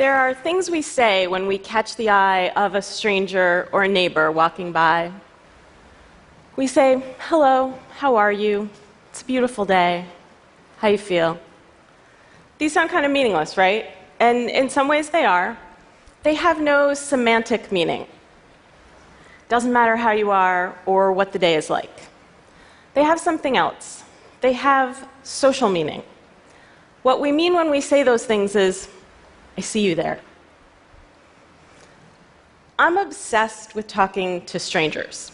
There are things we say when we catch the eye of a stranger or a neighbor walking by. We say, "Hello, how are you? It's a beautiful day. How you feel?" These sound kind of meaningless, right? And in some ways they are. They have no semantic meaning. Doesn't matter how you are or what the day is like. They have something else. They have social meaning. What we mean when we say those things is, "I see you there." I'm obsessed with talking to strangers.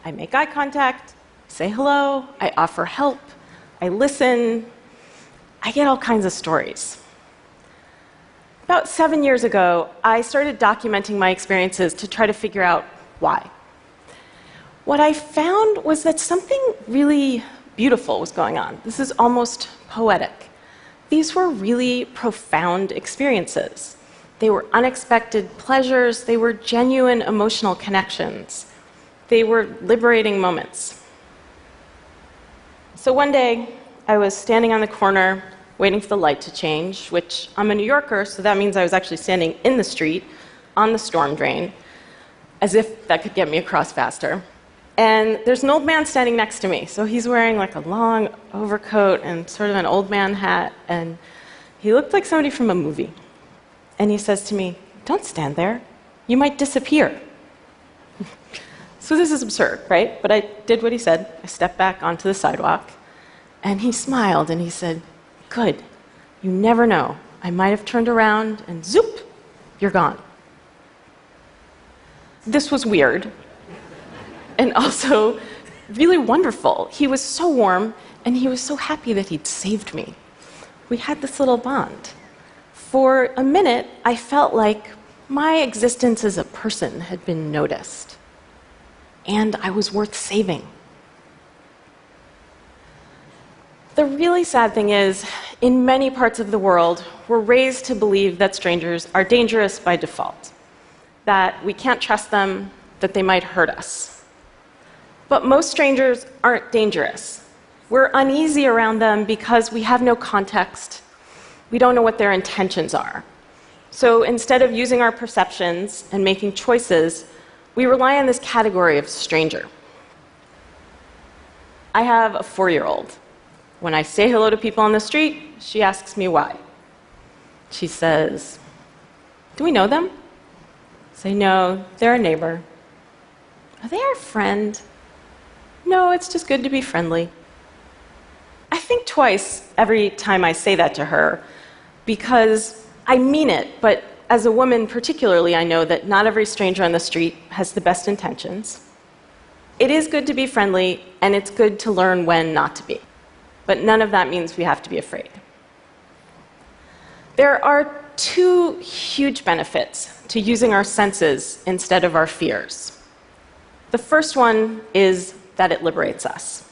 I make eye contact, say hello, I offer help, I listen, I get all kinds of stories. About 7 years ago, I started documenting my experiences to try to figure out why. What I found was that something really beautiful was going on. This is almost poetic. These were really profound experiences. They were unexpected pleasures, they were genuine emotional connections. They were liberating moments. So one day, I was standing on the corner waiting for the light to change, which I'm a New Yorker, so that means I was actually standing in the street on the storm drain, as if that could get me across faster. And there's an old man standing next to me. So he's wearing like a long overcoat and sort of an old man hat, and he looked like somebody from a movie. And he says to me, "Don't stand there. You might disappear." So this is absurd, right? But I did what he said. I stepped back onto the sidewalk, and he smiled, and he said, "Good. You never know. I might have turned around, and zoop, you're gone." This was weird, and also really wonderful. He was so warm, and he was so happy that he'd saved me. We had this little bond. For a minute, I felt like my existence as a person had been noticed, and I was worth saving. The really sad thing is, in many parts of the world, we're raised to believe that strangers are dangerous by default, that we can't trust them, that they might hurt us. But most strangers aren't dangerous. We're uneasy around them because we have no context. We don't know what their intentions are. So instead of using our perceptions and making choices, we rely on this category of stranger. I have a 4-year-old. When I say hello to people on the street, she asks me why. She says, "Do we know them?" I say, "No, they're a neighbor." "Are they our friend?" "No, it's just good to be friendly." I think twice every time I say that to her, because I mean it, but as a woman particularly, I know that not every stranger on the street has the best intentions. It is good to be friendly, and it's good to learn when not to be. But none of that means we have to be afraid. There are 2 huge benefits to using our senses instead of our fears. The first one is that it liberates us.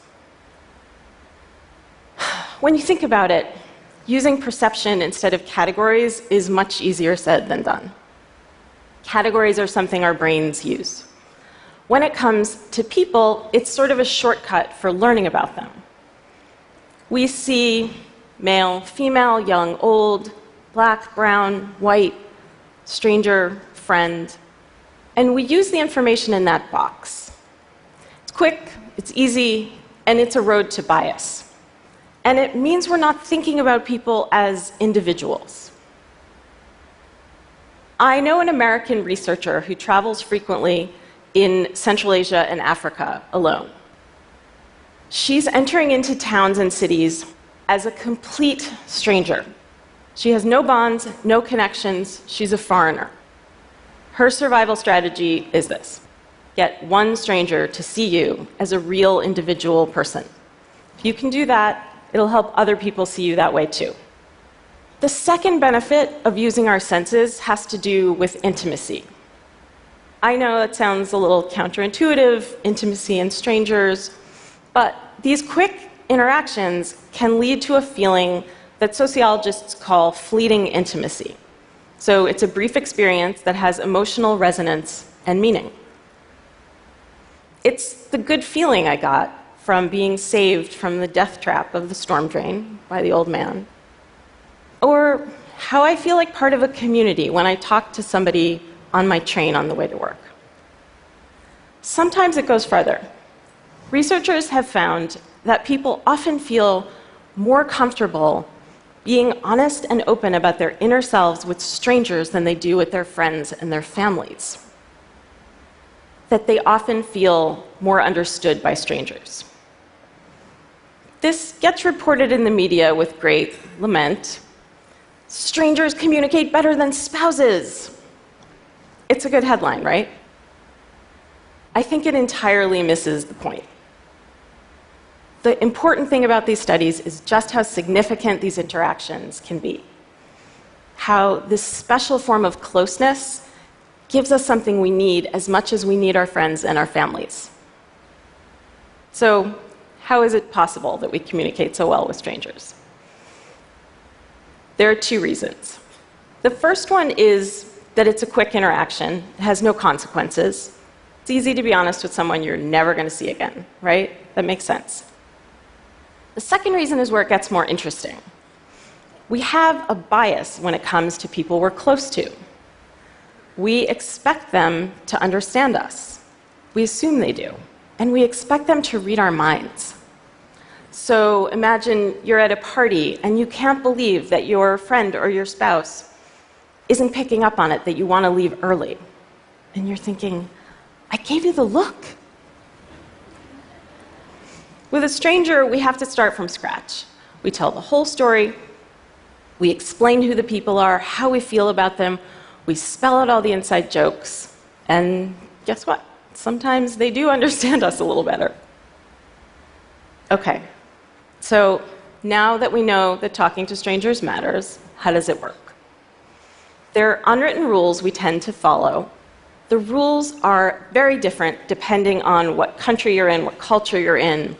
When you think about it, using perception instead of categories is much easier said than done. Categories are something our brains use. When it comes to people, it's sort of a shortcut for learning about them. We see male, female, young, old, black, brown, white, stranger, friend, and we use the information in that box. It's quick, it's easy, and it's a road to bias. And it means we're not thinking about people as individuals. I know an American researcher who travels frequently in Central Asia and Africa alone. She's entering into towns and cities as a complete stranger. She has no bonds, no connections, she's a foreigner. Her survival strategy is this: get one stranger to see you as a real individual person. If you can do that, it'll help other people see you that way too. The second benefit of using our senses has to do with intimacy. I know it sounds a little counterintuitive, intimacy and strangers, but these quick interactions can lead to a feeling that sociologists call fleeting intimacy. So it's a brief experience that has emotional resonance and meaning. It's the good feeling I got from being saved from the death trap of the storm drain by the old man. Or how I feel like part of a community when I talk to somebody on my train on the way to work. Sometimes it goes further. Researchers have found that people often feel more comfortable being honest and open about their inner selves with strangers than they do with their friends and their families. That they often feel more understood by strangers. This gets reported in the media with great lament. Strangers communicate better than spouses. It's a good headline, right? I think it entirely misses the point. The important thing about these studies is just how significant these interactions can be. How this special form of closeness gives us something we need as much as we need our friends and our families. So, how is it possible that we communicate so well with strangers? There are two reasons. The first one is that it's a quick interaction. It has no consequences. It's easy to be honest with someone you're never going to see again, right? That makes sense. The second reason is where it gets more interesting. We have a bias when it comes to people we're close to. We expect them to understand us. We assume they do. And we expect them to read our minds. So imagine you're at a party and you can't believe that your friend or your spouse isn't picking up on it, that you want to leave early. And you're thinking, I gave you the look. With a stranger, we have to start from scratch. We tell the whole story. We explain who the people are, how we feel about them. We spell out all the inside jokes. And guess what? Sometimes they do understand us a little better. Okay, so now that we know that talking to strangers matters, how does it work? There are unwritten rules we tend to follow. The rules are very different depending on what country you're in, what culture you're in.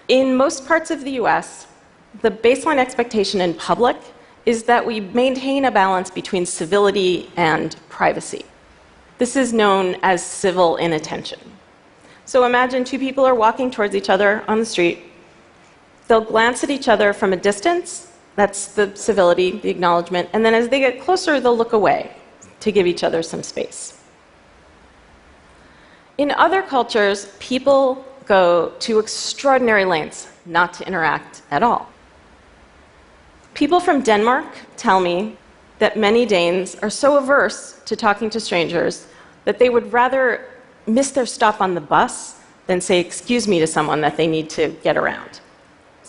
In most parts of the US, the baseline expectation in public is that we maintain a balance between civility and privacy. This is known as civil inattention. So imagine two people are walking towards each other on the street. They'll glance at each other from a distance. That's the civility, the acknowledgement. And then as they get closer, they'll look away to give each other some space. In other cultures, people go to extraordinary lengths not to interact at all. People from Denmark tell me that many Danes are so averse to talking to strangers that they would rather miss their stop on the bus than say excuse me to someone that they need to get around.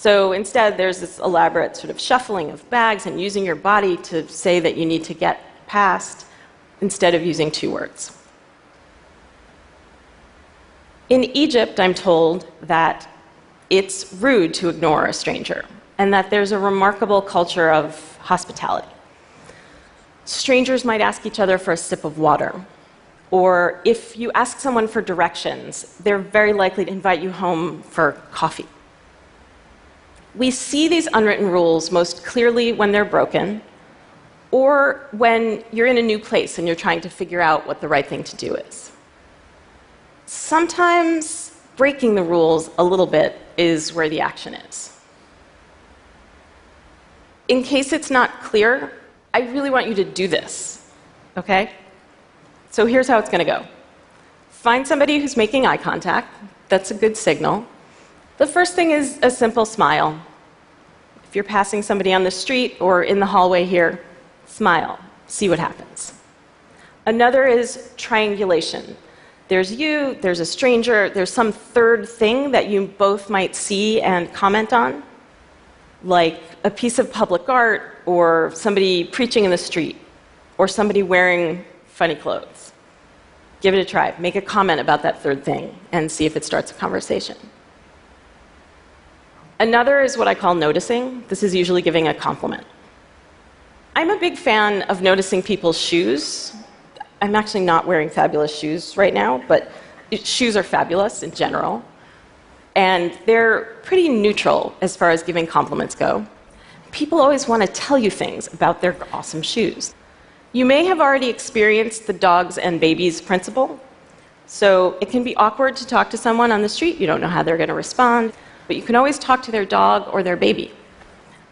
So instead, there's this elaborate sort of shuffling of bags and using your body to say that you need to get past instead of using two words. In Egypt, I'm told that it's rude to ignore a stranger and that there's a remarkable culture of hospitality. Strangers might ask each other for a sip of water, or if you ask someone for directions, they're very likely to invite you home for coffee. We see these unwritten rules most clearly when they're broken, or when you're in a new place and you're trying to figure out what the right thing to do is. Sometimes breaking the rules a little bit is where the action is. In case it's not clear, I really want you to do this, okay? So here's how it's going to go. Find somebody who's making eye contact. That's a good signal. The first thing is a simple smile. If you're passing somebody on the street or in the hallway here, smile. See what happens. Another is triangulation. There's you, there's a stranger, there's some third thing that you both might see and comment on, like a piece of public art, or somebody preaching in the street, or somebody wearing funny clothes. Give it a try. Make a comment about that third thing and see if it starts a conversation. Another is what I call noticing. This is usually giving a compliment. I'm a big fan of noticing people's shoes. I'm actually not wearing fabulous shoes right now, but shoes are fabulous in general. And they're pretty neutral as far as giving compliments go. People always want to tell you things about their awesome shoes. You may have already experienced the dogs and babies principle. So it can be awkward to talk to someone on the street. You don't know how they're going to respond. But you can always talk to their dog or their baby.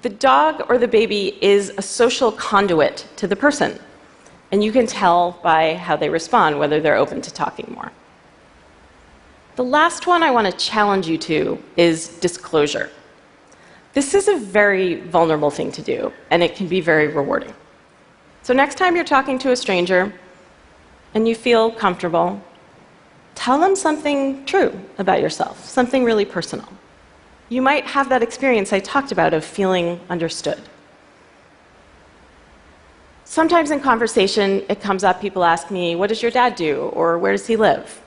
The dog or the baby is a social conduit to the person, and you can tell by how they respond whether they're open to talking more. The last one I want to challenge you to is disclosure. This is a very vulnerable thing to do, and it can be very rewarding. So next time you're talking to a stranger and you feel comfortable, tell them something true about yourself, something really personal. You might have that experience I talked about of feeling understood. Sometimes in conversation, it comes up, people ask me, what does your dad do, or where does he live?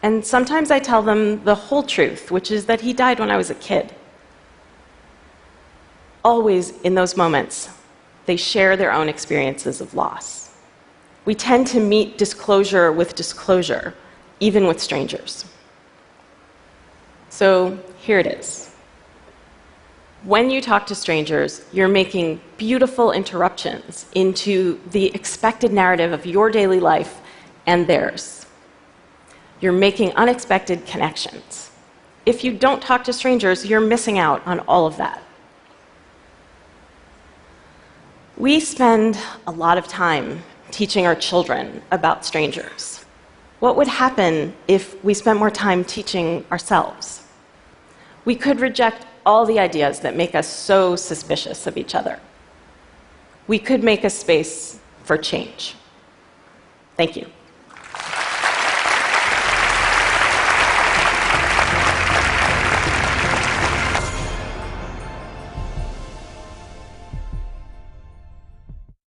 And sometimes I tell them the whole truth, which is that he died when I was a kid. Always in those moments, they share their own experiences of loss. We tend to meet disclosure with disclosure, even with strangers. So here it is. When you talk to strangers, you're making beautiful interruptions into the expected narrative of your daily life and theirs. You're making unexpected connections. If you don't talk to strangers, you're missing out on all of that. We spend a lot of time teaching our children about strangers. What would happen if we spent more time teaching ourselves? We could reject all the ideas that make us so suspicious of each other. We could make a space for change. Thank you.